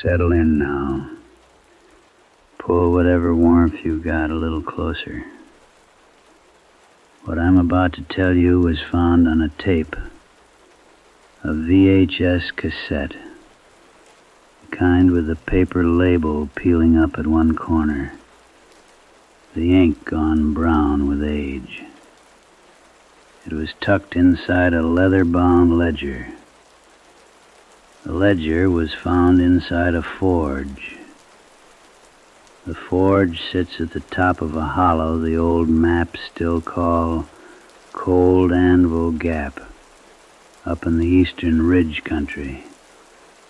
Settle in now. Pull whatever warmth you got a little closer. What I'm about to tell you was found on a tape, a VHS cassette, the kind with the paper label peeling up at one corner, the ink gone brown with age. It was tucked inside a leather-bound ledger. The ledger was found inside a forge. The forge sits at the top of a hollow the old maps still call Cold-Anvil Gap, up in the eastern ridge country,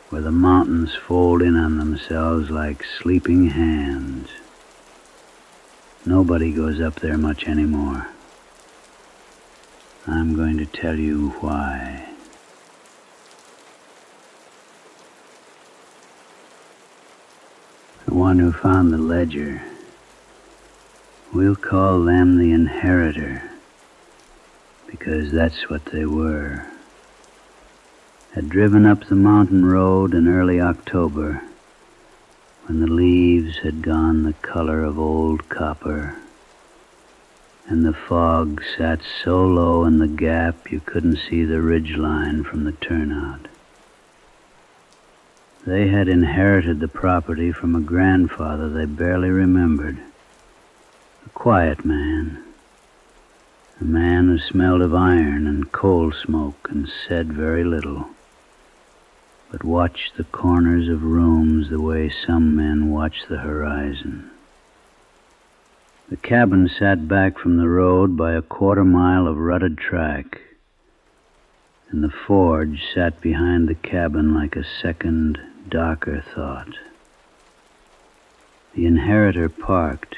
where the mountains fold in on themselves like sleeping hands. Nobody goes up there much anymore. I'm going to tell you why. The one who found the ledger, we'll call them the inheritor, because that's what they were, had driven up the mountain road in early October, when the leaves had gone the color of old copper, and the fog sat so low in the gap you couldn't see the ridge line from the turnout. They had inherited the property from a grandfather they barely remembered, a quiet man, a man who smelled of iron and coal smoke and said very little, but watched the corners of rooms the way some men watch the horizon. The cabin sat back from the road by a quarter-mile of rutted track, and the forge sat behind the cabin like a second, darker thought. The inheritor parked,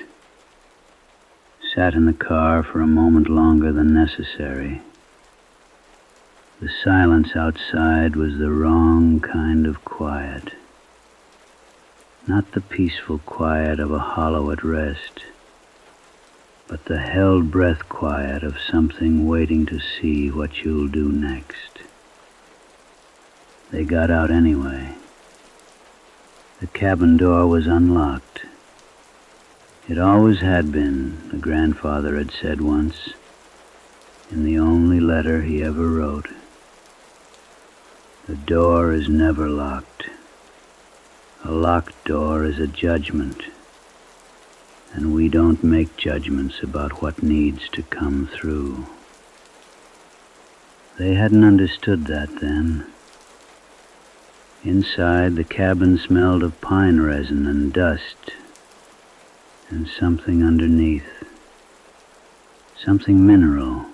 sat in the car for a moment longer than necessary. The silence outside was the wrong kind of quiet, not the peaceful quiet of a hollow at rest, but the held breath quiet of something waiting to see what you'll do next. They got out anyway. The cabin door was unlocked. It always had been, the grandfather had said once, in the only letter he ever wrote. The door is never locked. A locked door is a judgment, and we don't make judgments about what needs to come through. They hadn't understood that then. Inside, the cabin smelled of pine resin and dust, and something underneath, something mineral,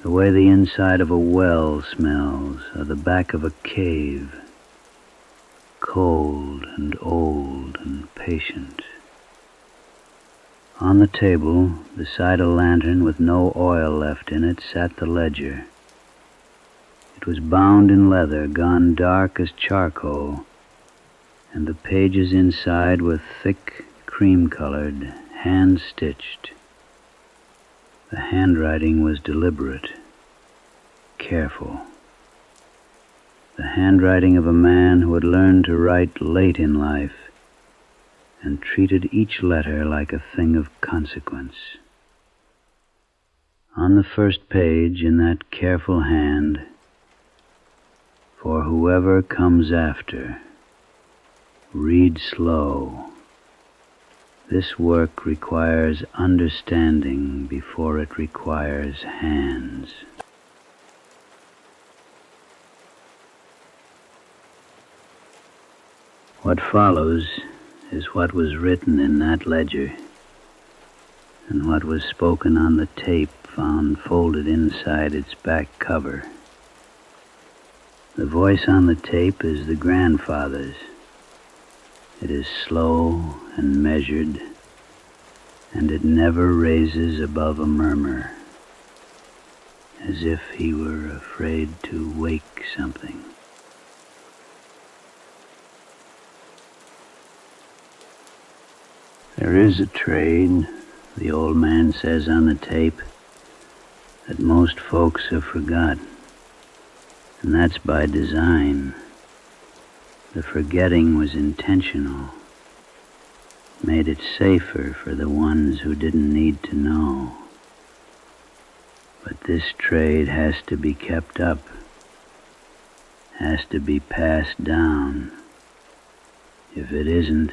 the way the inside of a well smells, or the back of a cave, cold and old and patient. On the table, beside a lantern with no oil left in it, sat the ledger. It was bound in leather, gone dark as charcoal, and the pages inside were thick, cream-colored, hand-stitched. The handwriting was deliberate, careful. The handwriting of a man who had learned to write late in life and treated each letter like a thing of consequence. On the first page, in that careful hand, for whoever comes after, read slow. This work requires understanding before it requires hands. What follows is what was written in that ledger, and what was spoken on the tape found folded inside its back cover. The voice on the tape is the grandfather's. It is slow and measured, and it never raises above a murmur, as if he were afraid to wake something. There is a trade, the old man says on the tape, that most folks have forgot, and that's by design. The forgetting was intentional, made it safer for the ones who didn't need to know. But this trade has to be kept up, has to be passed down. If it isn't,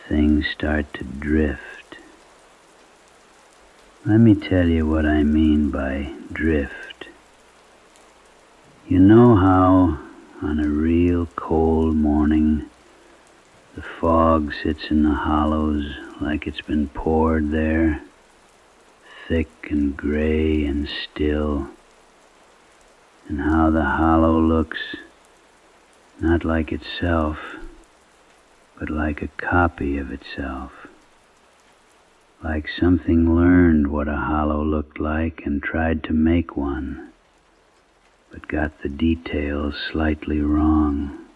things start to drift. Let me tell you what I mean by drift. You know how, on a real cold morning, the fog sits in the hollows like it's been poured there, thick and gray and still, and how the hollow looks not like itself, but like a copy of itself, like something learned what a hollow looked like and tried to make one, but got the details slightly wrong.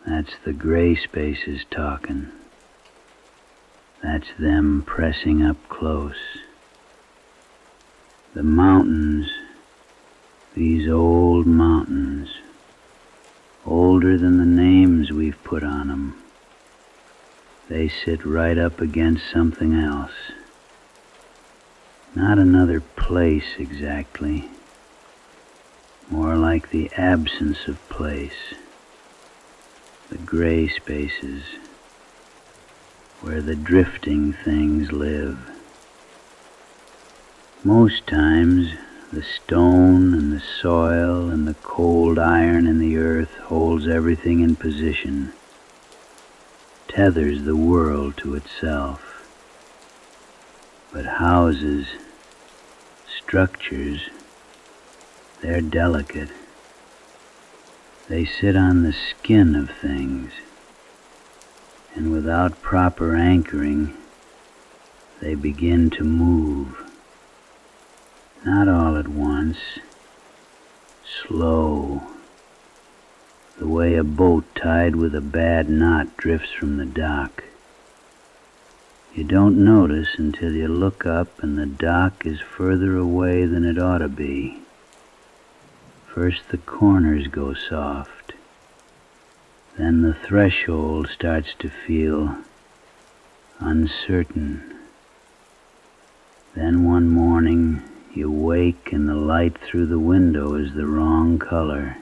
That's the gray spaces talking. That's them pressing up close. The mountains, these old mountains, older than the names we've put on them, they sit right up against something else. Not another place exactly, more like the absence of place, the gray spaces, where the drifting things live. Most times, the stone and the soil and the cold iron in the earth holds everything in position, tethers the world to itself. But houses, structures, they're delicate. They sit on the skin of things, and without proper anchoring, they begin to move. Not all at once, slow, the way a boat tied with a bad knot drifts from the dock. You don't notice until you look up and the dock is further away than it ought to be. First the corners go soft, then the threshold starts to feel uncertain. Then one morning you wake and the light through the window is the wrong color,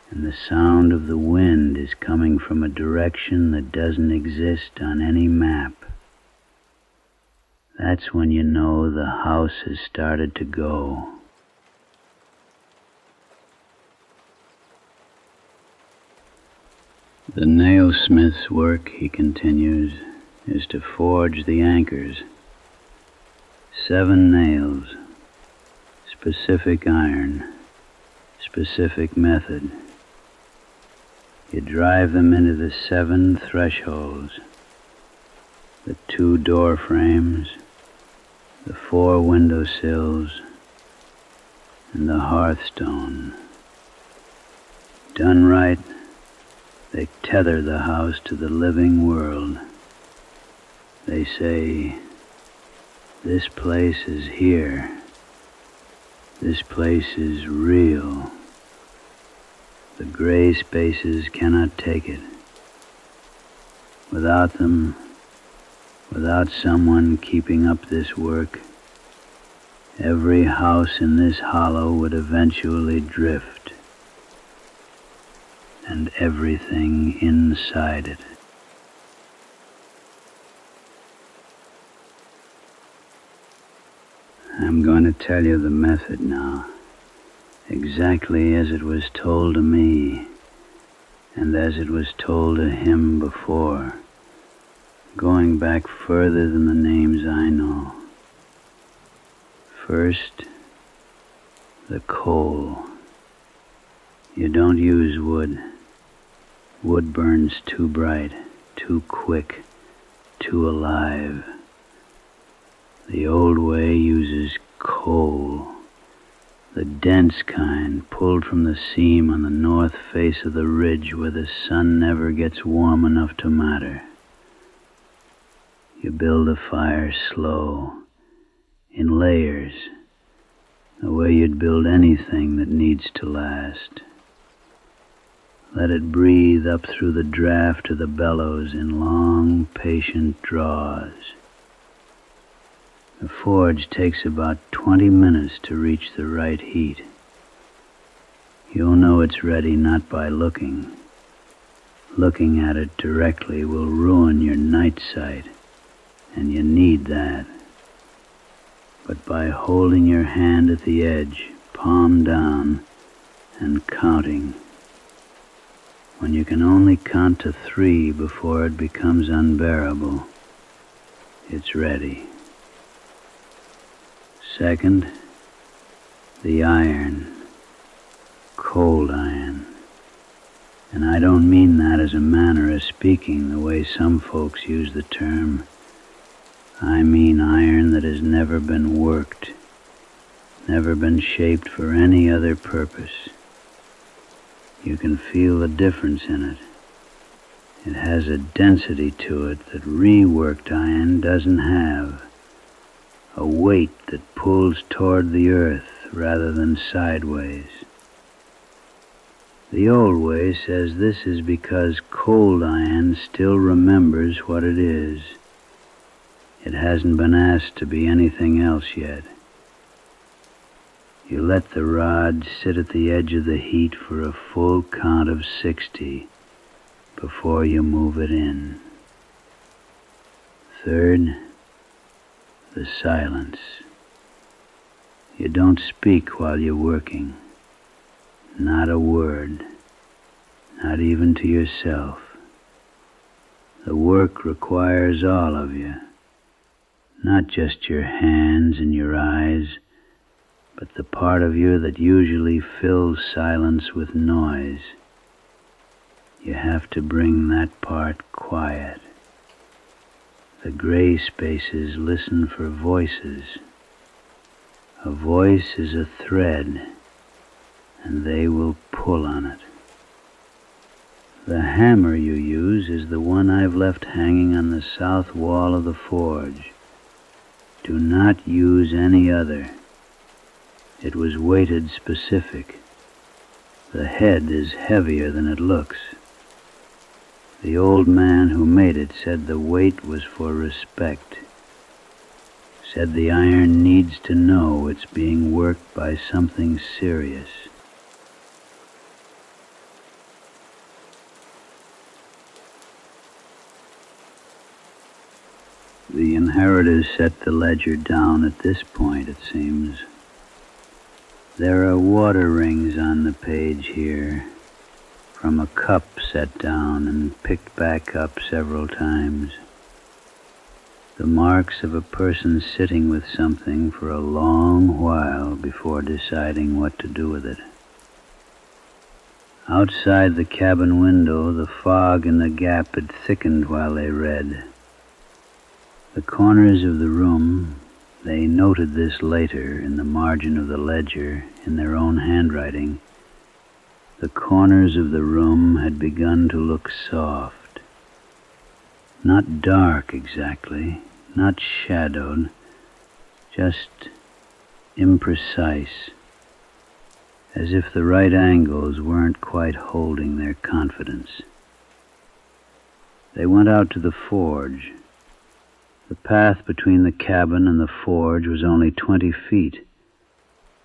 and the sound of the wind is coming from a direction that doesn't exist on any map. That's when you know the house has started to go. The nailsmith's work, he continues, is to forge the anchors. 7 nails, specific iron, specific method. You drive them into the 7 thresholds, the 2 door frames, the 4 window sills, and the hearthstone. Done right, they tether the house to the living world. They say, this place is here. This place is real. The gray spaces cannot take it. Without them, without someone keeping up this work, every house in this hollow would eventually drift, and everything inside it. I'm going to tell you the method now, exactly as it was told to me, and as it was told to him before, going back further than the names I know. First, the coal. You don't use wood. Wood burns too bright, too quick, too alive. The old way uses coal, the dense kind pulled from the seam on the north face of the ridge where the sun never gets warm enough to matter. You build a fire slow, in layers, the way you'd build anything that needs to last. Let it breathe up through the draft of the bellows in long, patient draws. The forge takes about 20 minutes to reach the right heat. You'll know it's ready not by looking. Looking at it directly will ruin your night sight, and you need that. But by holding your hand at the edge, palm down, and counting. When you can only count to 3 before it becomes unbearable, it's ready. Second, the iron, cold iron. And I don't mean that as a manner of speaking, the way some folks use the term. I mean iron that has never been worked, never been shaped for any other purpose. You can feel the difference in it. It has a density to it that reworked iron doesn't have. A weight that pulls toward the earth rather than sideways. The old way says this is because cold iron still remembers what it is. It hasn't been asked to be anything else yet. You let the rod sit at the edge of the heat for a full count of 60 before you move it in. Third, the silence. You don't speak while you're working. Not a word. Not even to yourself. The work requires all of you. Not just your hands and your eyes, but the part of you that usually fills silence with noise. You have to bring that part quiet. The gray spaces listen for voices. A voice is a thread, and they will pull on it. The hammer you use is the one I've left hanging on the south wall of the forge. Do not use any other. It was weighted specific. The head is heavier than it looks. The old man who made it said the weight was for respect. Said the iron needs to know it's being worked by something serious. The inheritors set the ledger down at this point, it seems. There are water rings on the page here, from a cup set down and picked back up several times. The marks of a person sitting with something for a long while before deciding what to do with it. Outside the cabin window, the fog in the gap had thickened while they read. The corners of the room, they noted this later in the margin of the ledger in their own handwriting, the corners of the room had begun to look soft. Not dark exactly, not shadowed, just imprecise, as if the right angles weren't quite holding their confidence. They went out to the forge. The path between the cabin and the forge was only 20 feet,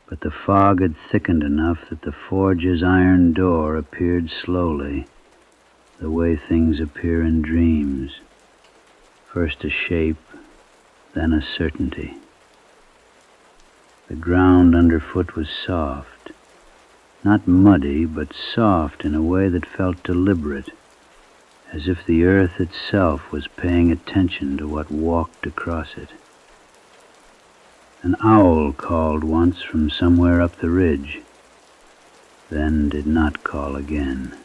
but the fog had thickened enough that the forge's iron door appeared slowly, the way things appear in dreams. First a shape, then a certainty. The ground underfoot was soft, not muddy, but soft in a way that felt deliberate, as if the earth itself was paying attention to what walked across it. An owl called once from somewhere up the ridge, then did not call again.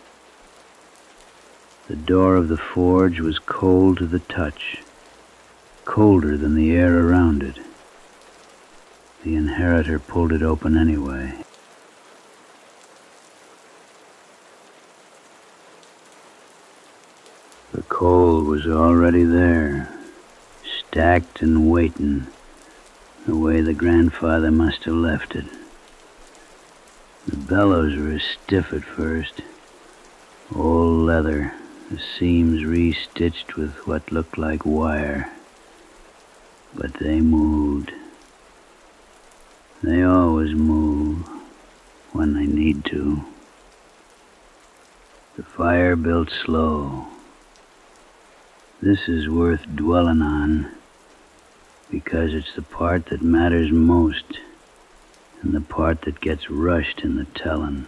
The door of the forge was cold to the touch, colder than the air around it. The inheritor pulled it open anyway. The coal was already there, stacked and waiting, the way the grandfather must have left it. The bellows were stiff at first, All leather, the seams re-stitched with what looked like wire. But they moved. They always move when they need to. The fire built slow. This is worth dwelling on because it's the part that matters most and the part that gets rushed in the telling.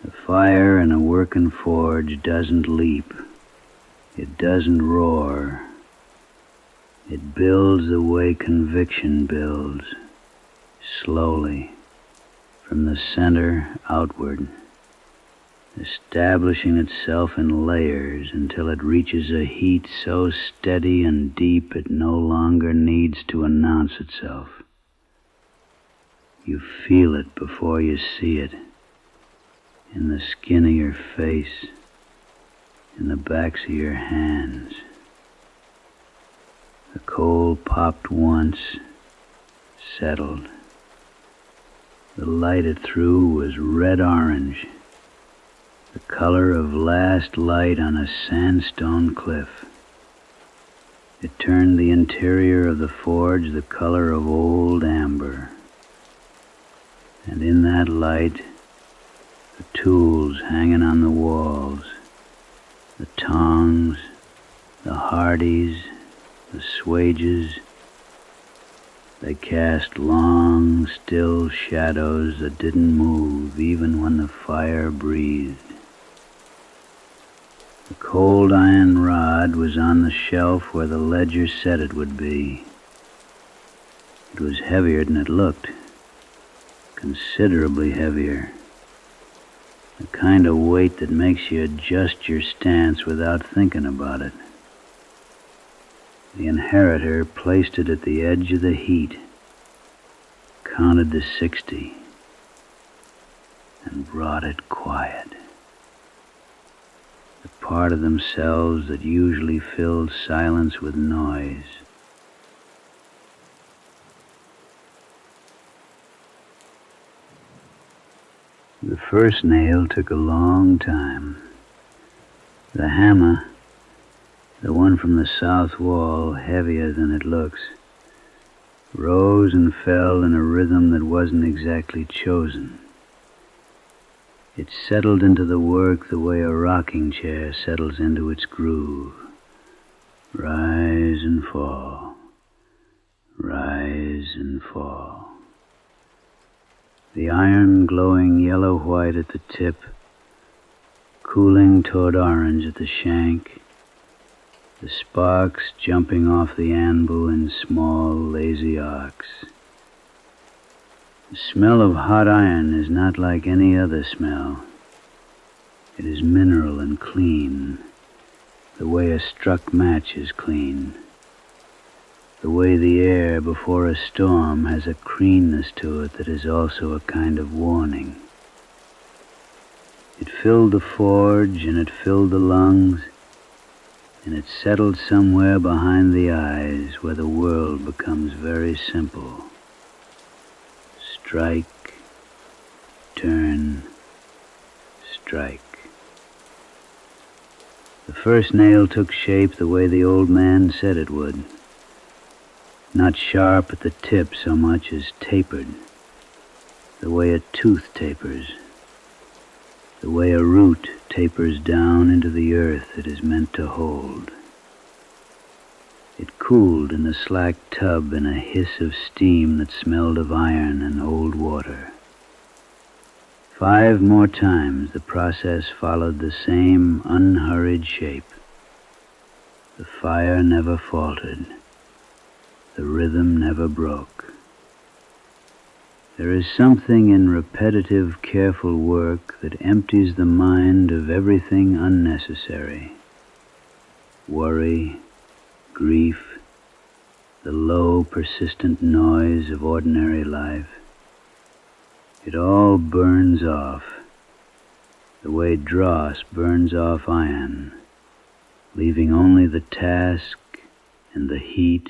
The fire in a working forge doesn't leap. It doesn't roar. It builds the way conviction builds, slowly, from the center outward, establishing itself in layers until it reaches a heat so steady and deep it no longer needs to announce itself. You feel it before you see it, in the skin of your face, in the backs of your hands. The coal popped once, settled. The light it threw was red-orange, the color of last light on a sandstone cliff. It turned the interior of the forge the color of old amber. And in that light, the tools hanging on the walls, the tongs, the hardies, the swages, they cast long, still shadows that didn't move even when the fire breathed. The cold iron rod was on the shelf where the ledger said it would be. It was heavier than it looked, considerably heavier. The kind of weight that makes you adjust your stance without thinking about it. The inheritor placed it at the edge of the heat, counted to 60, and brought it quiet. The part of themselves that usually filled silence with noise. The first nail took a long time. The hammer, the one from the south wall, heavier than it looks, rose and fell in a rhythm that wasn't exactly chosen. It settled into the work the way a rocking chair settles into its groove. Rise and fall, rise and fall. The iron glowing yellow-white at the tip, cooling toward orange at the shank, the sparks jumping off the anvil in small, lazy arcs. The smell of hot iron is not like any other smell. It is mineral and clean, the way a struck match is clean, the way the air before a storm has a keenness to it that is also a kind of warning. It filled the forge and it filled the lungs, and it settled somewhere behind the eyes where the world becomes very simple. Strike, turn, strike. The first nail took shape the way the old man said it would. Not sharp at the tip so much as tapered, the way a tooth tapers, the way a root tapers down into the earth it is meant to hold. It cooled in the slack tub in a hiss of steam that smelled of iron and old water. 5 more times the process followed the same unhurried shape. The fire never faltered. The rhythm never broke. There is something in repetitive, careful work that empties the mind of everything unnecessary. Worry, grief, the low, persistent noise of ordinary life. It all burns off, the way dross burns off iron, leaving only the task and the heat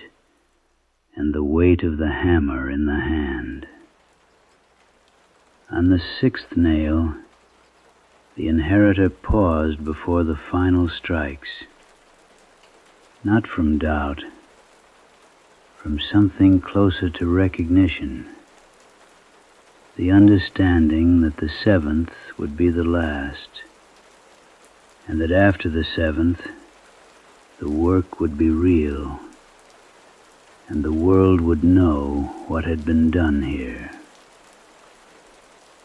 and the weight of the hammer in the hand. On the 6th nail, The inheritor paused before the final strikes, not from doubt, from something closer to recognition, the understanding that the seventh would be the last, and that after the seventh, the work would be real, and the world would know what had been done here.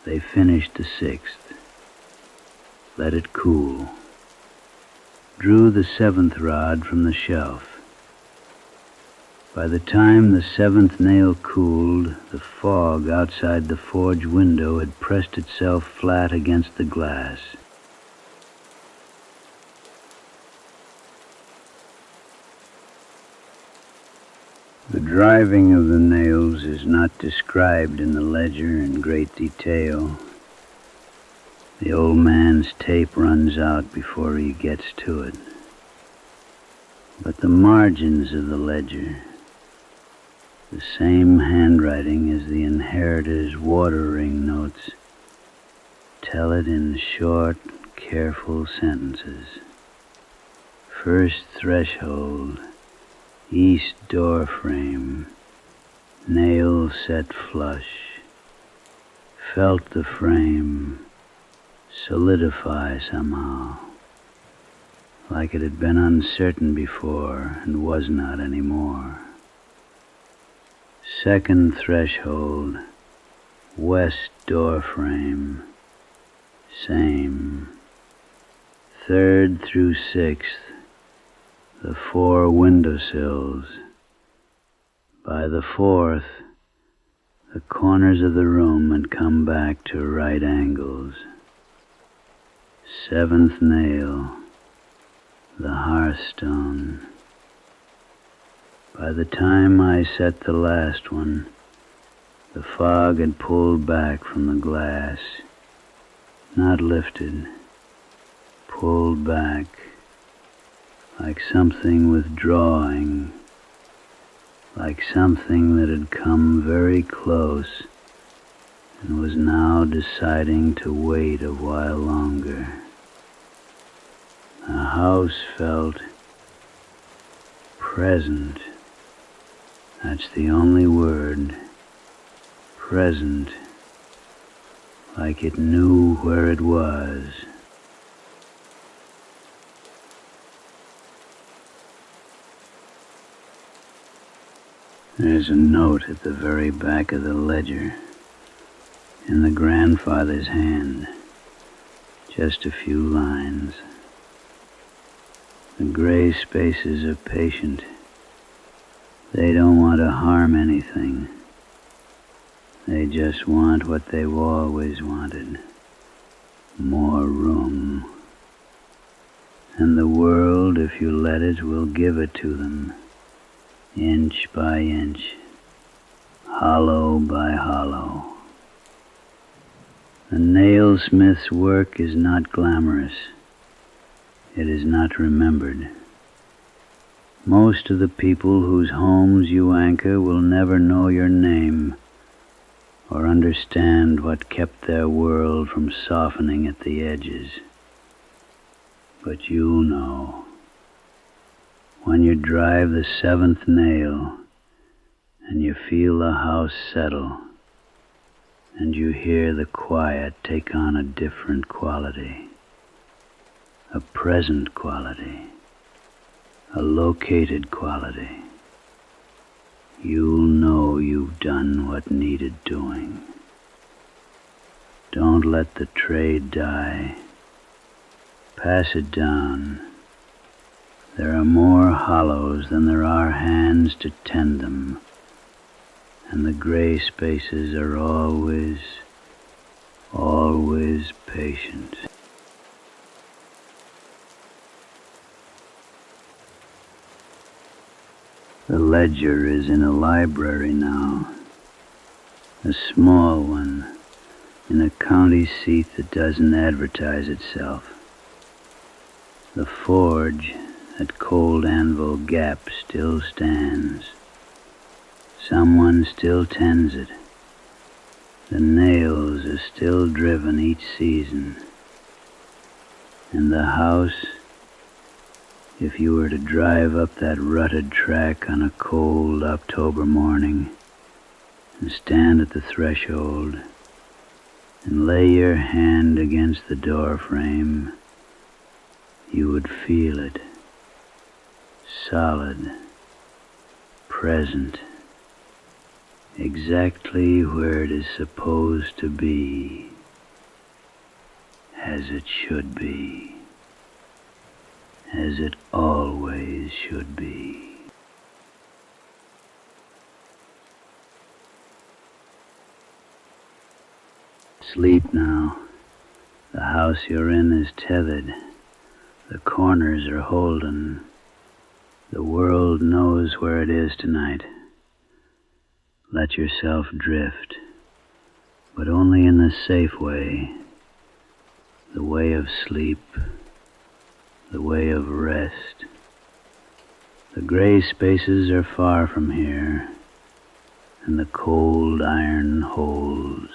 They finished the sixth, let it cool, drew the seventh rod from the shelf. By the time the seventh nail cooled, the fog outside the forge window had pressed itself flat against the glass. The driving of the nails is not described in the ledger in great detail. The old man's tape runs out before he gets to it. But the margins of the ledger, the same handwriting as the inheritor's watering notes, tell it in short, careful sentences. First threshold, east door frame, nail set flush, felt the frame solidify somehow, like it had been uncertain before and was not anymore. Second threshold, west door frame, same. Third through sixth, the 4 windowsills. By the fourth, the corners of the room had come back to right angles. Seventh nail, the hearthstone. By the time I set the last one, the fog had pulled back from the glass, not lifted, pulled back, like something withdrawing, like something that had come very close and was now deciding to wait a while longer. The house felt present. That's the only word. Present. Like it knew where it was. There's a note at the very back of the ledger, in the grandfather's hand. Just a few lines. The gray spaces are patient. They don't want to harm anything. They just want what they've always wanted. More room. And the world, if you let it, will give it to them. Inch by inch, hollow by hollow. The nailsmith's work is not glamorous. It is not remembered. Most of the people whose homes you anchor will never know your name or understand what kept their world from softening at the edges. But you'll know. When you drive the seventh nail and you feel the house settle and you hear the quiet take on a different quality, a present quality, a located quality, you'll know you've done what needed doing. Don't let the trade die. Pass it down. There are more hollows than there are hands to tend them, and the gray spaces are always, always patient. The ledger is in a library now, a small one, in a county seat that doesn't advertise itself. The forge at Cold-Anvil Gap still stands. Someone still tends it. The nails are still driven each season. And the house, if you were to drive up that rutted track on a cold October morning and stand at the threshold and lay your hand against the door frame, you would feel it, solid, present, exactly where it is supposed to be, as it should be, as it always should be. Sleep now. The house you're in is tethered. The corners are holden. The world knows where it is tonight. Let yourself drift, but only in the safe way, the way of sleep, the way of rest. The gray spaces are far from here, and the cold iron holds.